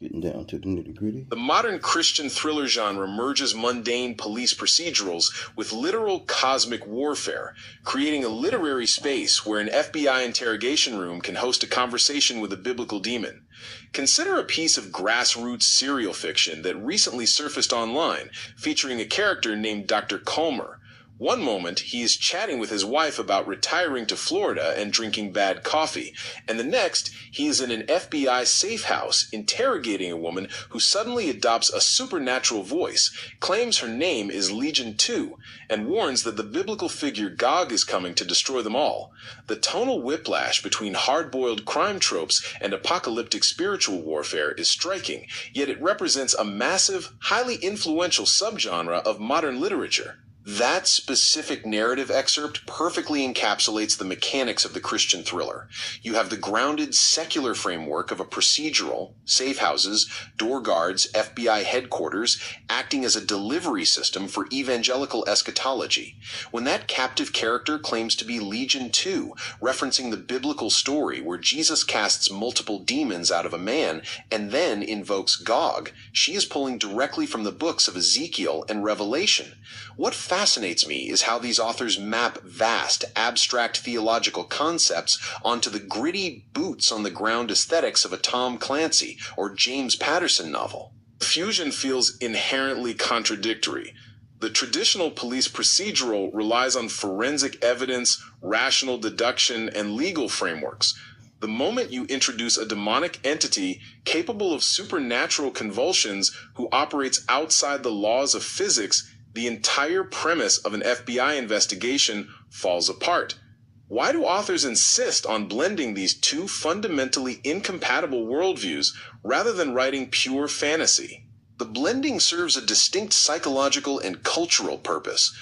Getting down to the nitty-gritty. The modern Christian thriller genre merges mundane police procedurals with literal cosmic warfare, creating a literary space where an FBI interrogation room can host a conversation with a biblical demon. Consider a piece of grassroots serial fiction that recently surfaced online, featuring a character named Dr. Culmer. One moment, he is chatting with his wife about retiring to Florida and drinking bad coffee, and the next, he is in an FBI safe house interrogating a woman who suddenly adopts a supernatural voice, claims her name is Legion 2, and warns that the biblical figure Gog is coming to destroy them all. The tonal whiplash between hard-boiled crime tropes and apocalyptic spiritual warfare is striking, yet it represents a massive, highly influential subgenre of modern literature. That specific narrative excerpt perfectly encapsulates the mechanics of the Christian thriller. You have the grounded secular framework of a procedural, safe houses, door guards, FBI headquarters, acting as a delivery system for evangelical eschatology. When that captive character claims to be Legion 2, referencing the biblical story where Jesus casts multiple demons out of a man and then invokes Gog, she is pulling directly from the books of Ezekiel and Revelation. What fascinates me is how these authors map vast, abstract theological concepts onto the gritty, boots-on-the-ground aesthetics of a Tom Clancy or James Patterson novel. The fusion feels inherently contradictory. The traditional police procedural relies on forensic evidence, rational deduction, and legal frameworks. The moment you introduce a demonic entity capable of supernatural convulsions who operates outside the laws of physics, the entire premise of an FBI investigation falls apart. Why do authors insist on blending these two fundamentally incompatible worldviews rather than writing pure fantasy? The blending serves a distinct psychological and cultural purpose.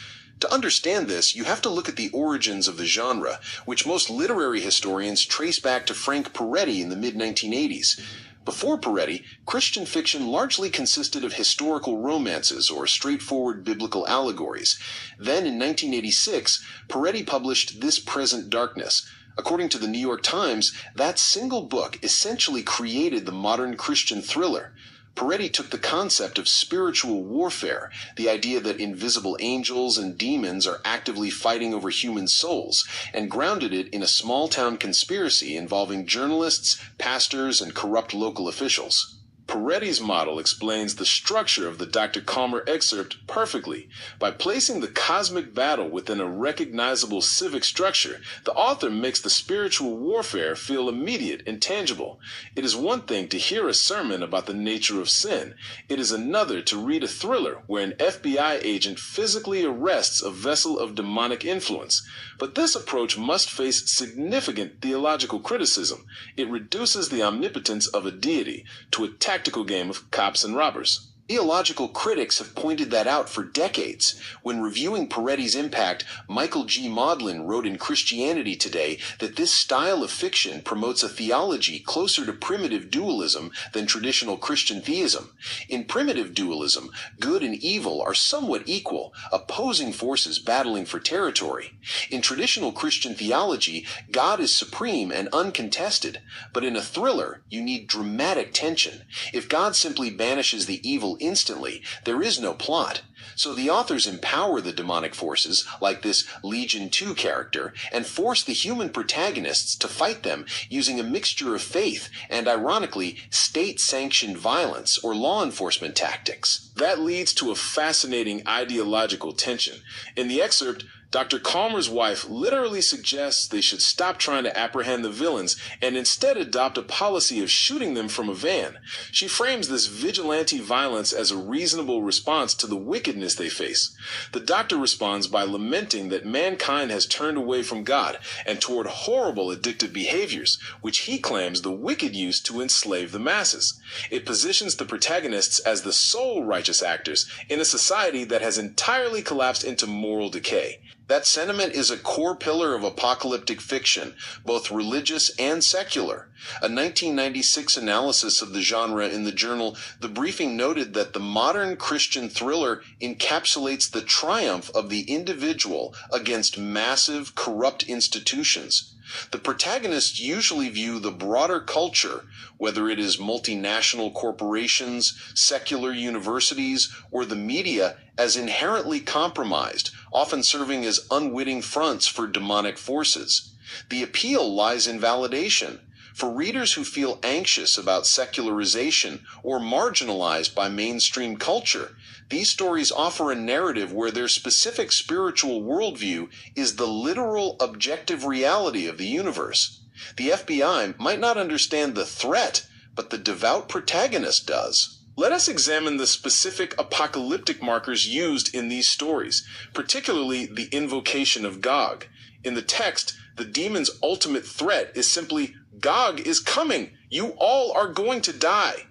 To understand this, you have to look at the origins of the genre, which most literary historians trace back to Frank Peretti in the mid-1980s. Before Peretti, Christian fiction largely consisted of historical romances or straightforward biblical allegories. Then, in 1986, Peretti published This Present Darkness. According to the New York Times, that single book essentially created the modern Christian thriller. Peretti took the concept of spiritual warfare, the idea that invisible angels and demons are actively fighting over human souls, and grounded it in a small-town conspiracy involving journalists, pastors, and corrupt local officials. Peretti's model explains the structure of the Dr. Culmer excerpt perfectly. By placing the cosmic battle within a recognizable civic structure, the author makes the spiritual warfare feel immediate and tangible. It is one thing to hear a sermon about the nature of sin. It is another to read a thriller where an FBI agent physically arrests a vessel of demonic influence. But this approach must face significant theological criticism. It reduces the omnipotence of a deity to a tactical game of cops and robbers. Theological critics have pointed that out for decades. When reviewing Peretti's impact, Michael G. Maudlin wrote in Christianity Today that this style of fiction promotes a theology closer to primitive dualism than traditional Christian theism. In primitive dualism, good and evil are somewhat equal, opposing forces battling for territory. In traditional Christian theology, God is supreme and uncontested, but in a thriller, you need dramatic tension. If God simply banishes the evil instantly, there is no plot. So the authors empower the demonic forces, like this Legion 2 character, and force the human protagonists to fight them using a mixture of faith and, ironically, state-sanctioned violence or law enforcement tactics. That leads to a fascinating ideological tension. In the excerpt, Dr. Culmer's wife literally suggests they should stop trying to apprehend the villains and instead adopt a policy of shooting them from a van. She frames this vigilante violence as a reasonable response to the wickedness they face. The doctor responds by lamenting that mankind has turned away from God and toward horrible addictive behaviors, which he claims the wicked use to enslave the masses. It positions the protagonists as the sole righteous actors in a society that has entirely collapsed into moral decay. That sentiment is a core pillar of apocalyptic fiction, both religious and secular. A 1996 analysis of the genre in the journal The Briefing noted that the modern Christian thriller encapsulates the triumph of the individual against massive, corrupt institutions. The protagonists usually view the broader culture, whether it is multinational corporations, secular universities, or the media, as inherently compromised, often serving as unwitting fronts for demonic forces. The appeal lies in validation. For readers who feel anxious about secularization or marginalized by mainstream culture, these stories offer a narrative where their specific spiritual worldview is the literal objective reality of the universe. The FBI might not understand the threat, but the devout protagonist does. Let us examine the specific apocalyptic markers used in these stories, particularly the invocation of Gog. In the text, the demon's ultimate threat is simply, "Gog is coming! You all are going to die!"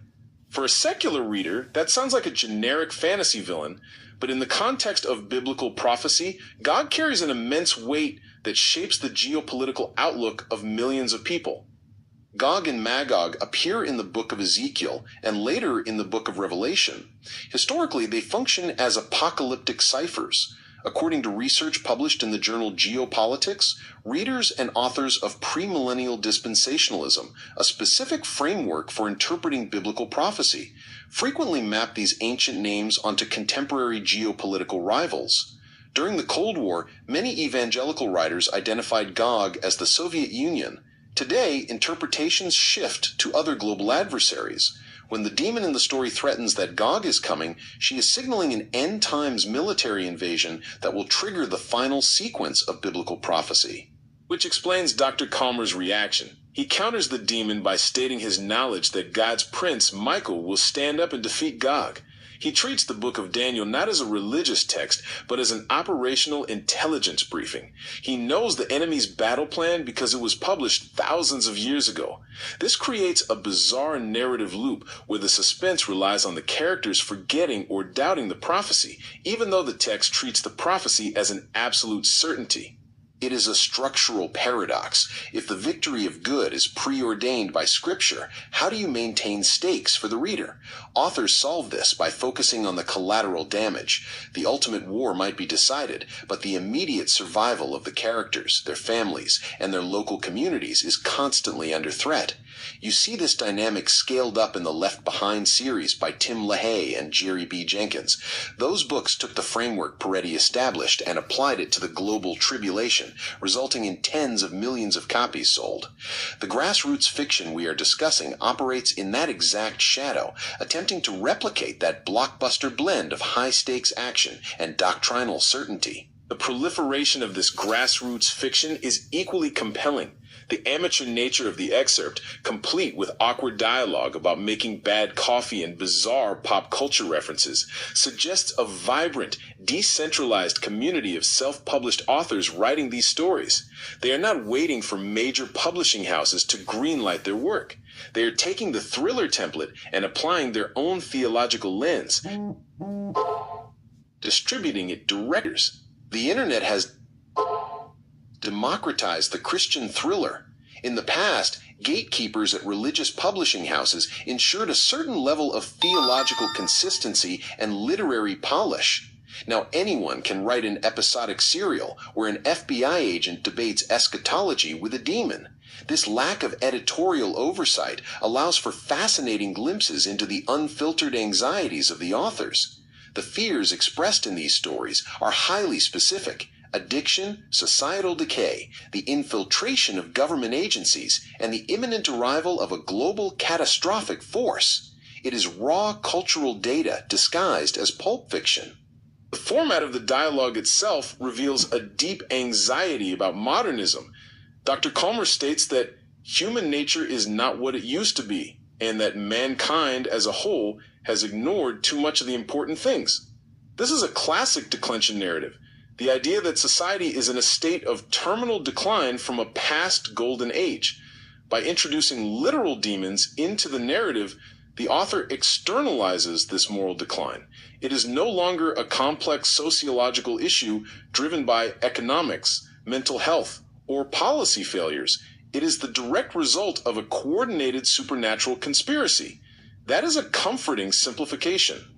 For a secular reader, that sounds like a generic fantasy villain, but in the context of biblical prophecy, Gog carries an immense weight that shapes the geopolitical outlook of millions of people. Gog and Magog appear in the book of Ezekiel and later in the book of Revelation. Historically, they function as apocalyptic ciphers. According to research published in the journal Geopolitics, readers and authors of premillennial dispensationalism, a specific framework for interpreting biblical prophecy, frequently map these ancient names onto contemporary geopolitical rivals. During the Cold War, many evangelical writers identified Gog as the Soviet Union. Today, interpretations shift to other global adversaries. When the demon in the story threatens that Gog is coming, she is signaling an end times military invasion that will trigger the final sequence of biblical prophecy. Which explains Dr. Calmer's reaction. He counters the demon by stating his knowledge that God's prince, Michael, will stand up and defeat Gog. He treats the book of Daniel not as a religious text, but as an operational intelligence briefing. He knows the enemy's battle plan because it was published thousands of years ago. This creates a bizarre narrative loop where the suspense relies on the characters forgetting or doubting the prophecy, even though the text treats the prophecy as an absolute certainty. It is a structural paradox. If the victory of good is preordained by Scripture, how do you maintain stakes for the reader? Authors solve this by focusing on the collateral damage. The ultimate war might be decided, but the immediate survival of the characters, their families, and their local communities is constantly under threat. You see this dynamic scaled up in the Left Behind series by Tim LaHaye and Jerry B. Jenkins. Those books took the framework Peretti established and applied it to the global tribulation, resulting in tens of millions of copies sold. The grassroots fiction we are discussing operates in that exact shadow, attempting to replicate that blockbuster blend of high-stakes action and doctrinal certainty. The proliferation of this grassroots fiction is equally compelling. The amateur nature of the excerpt, complete with awkward dialogue about making bad coffee and bizarre pop culture references, suggests a vibrant, decentralized community of self-published authors writing these stories. They are not waiting for major publishing houses to greenlight their work. They are taking the thriller template and applying their own theological lens, distributing it directly. The internet has democratized the Christian thriller. In the past, gatekeepers at religious publishing houses ensured a certain level of theological consistency and literary polish. Now anyone can write an episodic serial where an FBI agent debates eschatology with a demon. This lack of editorial oversight allows for fascinating glimpses into the unfiltered anxieties of the authors. The fears expressed in these stories are highly specific: addiction, societal decay, the infiltration of government agencies, and the imminent arrival of a global catastrophic force. It is raw cultural data disguised as pulp fiction. The format of the dialogue itself reveals a deep anxiety about modernism. Dr. Calmer states that human nature is not what it used to be, and that mankind as a whole has ignored too much of the important things. This is a classic declension narrative. The idea that society is in a state of terminal decline from a past golden age. By introducing literal demons into the narrative, the author externalizes this moral decline. It is no longer a complex sociological issue driven by economics, mental health, or policy failures. It is the direct result of a coordinated supernatural conspiracy. That is a comforting simplification.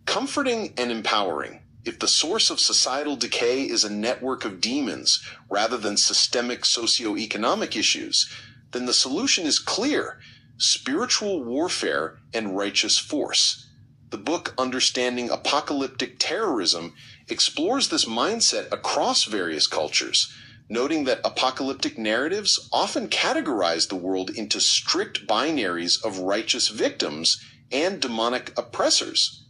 Comforting and empowering. If the source of societal decay is a network of demons rather than systemic socioeconomic issues, then the solution is clear: spiritual warfare and righteous force. The book Understanding Apocalyptic Terrorism explores this mindset across various cultures, noting that apocalyptic narratives often categorize the world into strict binaries of righteous victims and demonic oppressors.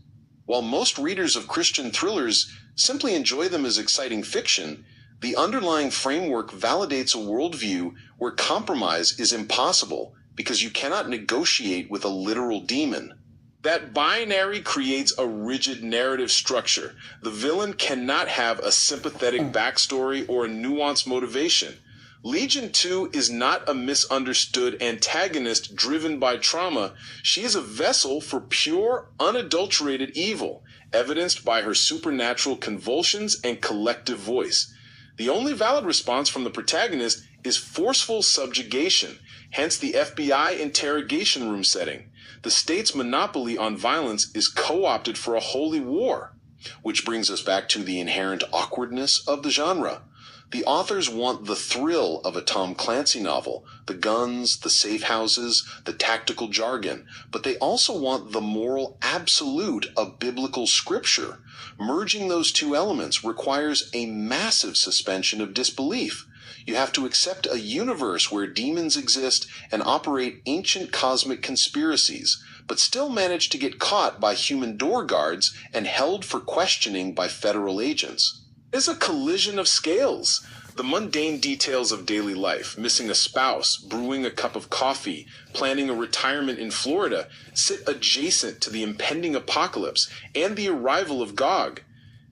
While most readers of Christian thrillers simply enjoy them as exciting fiction, the underlying framework validates a worldview where compromise is impossible because you cannot negotiate with a literal demon. That binary creates a rigid narrative structure. The villain cannot have a sympathetic backstory or a nuanced motivation. Legion 2 is not a misunderstood antagonist driven by trauma. She is a vessel for pure, unadulterated evil, evidenced by her supernatural convulsions and collective voice. The only valid response from the protagonist is forceful subjugation, hence the FBI interrogation room setting. The state's monopoly on violence is co-opted for a holy war, which brings us back to the inherent awkwardness of the genre. The authors want the thrill of a Tom Clancy novel, the guns, the safe houses, the tactical jargon, but they also want the moral absolute of biblical scripture. Merging those two elements requires a massive suspension of disbelief. You have to accept a universe where demons exist and operate ancient cosmic conspiracies, but still manage to get caught by human door guards and held for questioning by federal agents. It is a collision of scales. The mundane details of daily life, missing a spouse, brewing a cup of coffee, planning a retirement in Florida, sit adjacent to the impending apocalypse and the arrival of Gog.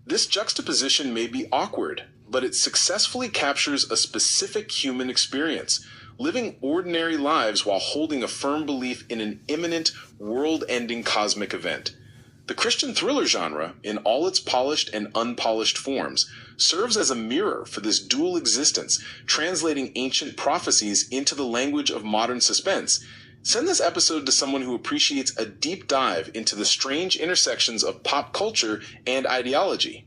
This juxtaposition may be awkward, but it successfully captures a specific human experience, living ordinary lives while holding a firm belief in an imminent, world-ending cosmic event. The Christian thriller genre, in all its polished and unpolished forms, serves as a mirror for this dual existence, translating ancient prophecies into the language of modern suspense. Send this episode to someone who appreciates a deep dive into the strange intersections of pop culture and ideology.